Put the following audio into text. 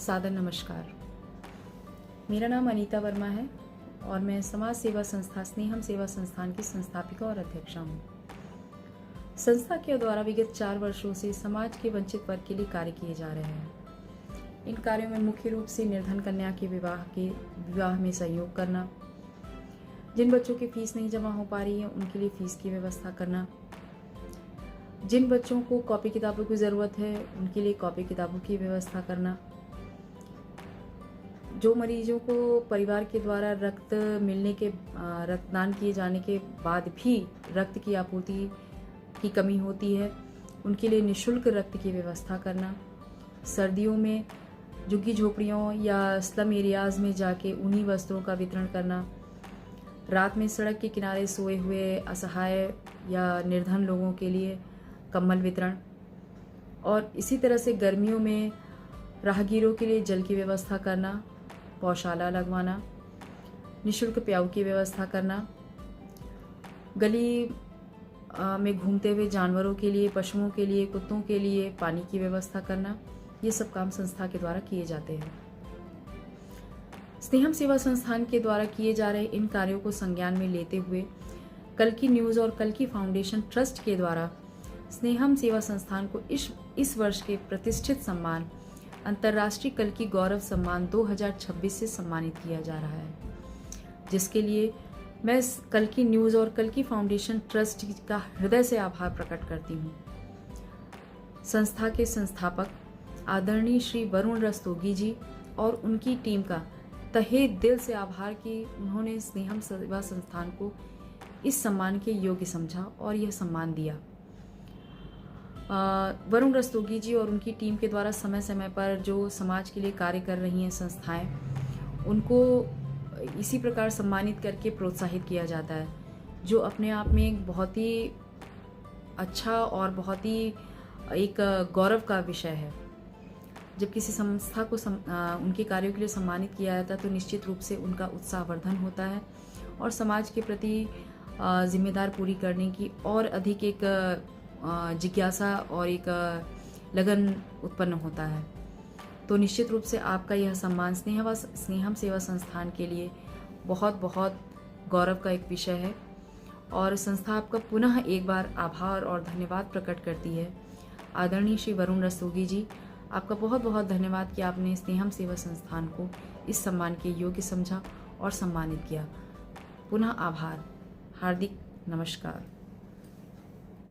सादर नमस्कार। मेरा नाम अनीता वर्मा है और मैं समाज सेवा संस्था स्नेहम सेवा संस्थान की संस्थापिका और अध्यक्षा हूँ। संस्था के द्वारा विगत 4 वर्षों से समाज के वंचित वर्ग के लिए कार्य किए जा रहे हैं। इन कार्यों में मुख्य रूप से निर्धन कन्या के विवाह में सहयोग करना, जिन बच्चों की फीस नहीं जमा हो पा रही है उनके लिए फीस की व्यवस्था करना, जिन बच्चों को कॉपी किताबों की ज़रूरत है उनके लिए कॉपी किताबों की व्यवस्था करना, जो मरीजों को परिवार के द्वारा रक्तदान किए जाने के बाद भी रक्त की आपूर्ति की कमी होती है उनके लिए निःशुल्क रक्त की व्यवस्था करना, सर्दियों में झुग्गी झोपड़ियों या स्लम एरियाज़ में जाके उन्हीं वस्त्रों का वितरण करना, रात में सड़क के किनारे सोए हुए असहाय या निर्धन लोगों के लिए कंबल वितरण, और इसी तरह से गर्मियों में राहगीरों के लिए जल की व्यवस्था करना, पौशाला लगवाना, निःशुल्क प्याऊ की व्यवस्था करना, गली में घूमते हुए जानवरों के लिए, पशुओं के लिए, कुत्तों के लिए पानी की व्यवस्था करना, ये सब काम संस्था के द्वारा किए जाते हैं। स्नेहम सेवा संस्थान के द्वारा किए जा रहे इन कार्यों को संज्ञान में लेते हुए कल्कि न्यूज़ और कल्कि फाउंडेशन ट्रस्ट के द्वारा स्नेहम सेवा संस्थान को इस वर्ष के प्रतिष्ठित सम्मान अंतर्राष्ट्रीय कल्कि गौरव सम्मान 2026 से सम्मानित किया जा रहा है, जिसके लिए मैं कल्कि न्यूज़ और कल्कि फाउंडेशन ट्रस्ट का हृदय से आभार प्रकट करती हूँ। संस्था के संस्थापक आदरणीय श्री वरुण रस्तोगी जी और उनकी टीम का तहे दिल से आभार कि उन्होंने स्नेहम सेवा संस्थान को इस सम्मान के योग्य समझा और यह सम्मान दिया। वरुण रस्तोगी जी और उनकी टीम के द्वारा समय समय पर जो समाज के लिए कार्य कर रही हैं संस्थाएं, उनको इसी प्रकार सम्मानित करके प्रोत्साहित किया जाता है, जो अपने आप में एक बहुत ही अच्छा और बहुत ही एक गौरव का विषय है। जब किसी संस्था को उनके कार्यों के लिए सम्मानित किया जाता है तो निश्चित रूप से उनका उत्साहवर्धन होता है और समाज के प्रति जिम्मेदार पूरी करने की और अधिक एक जिज्ञासा और एक लगन उत्पन्न होता है। तो निश्चित रूप से आपका यह सम्मान स्नेहम सेवा संस्थान के लिए बहुत बहुत गौरव का एक विषय है और संस्था आपका पुनः एक बार आभार और धन्यवाद प्रकट करती है। आदरणीय श्री वरुण रस्तोगी जी, आपका बहुत बहुत धन्यवाद कि आपने स्नेहम सेवा संस्थान को इस सम्मान के योग्य समझा और सम्मानित किया। पुनः आभार। हार्दिक नमस्कार।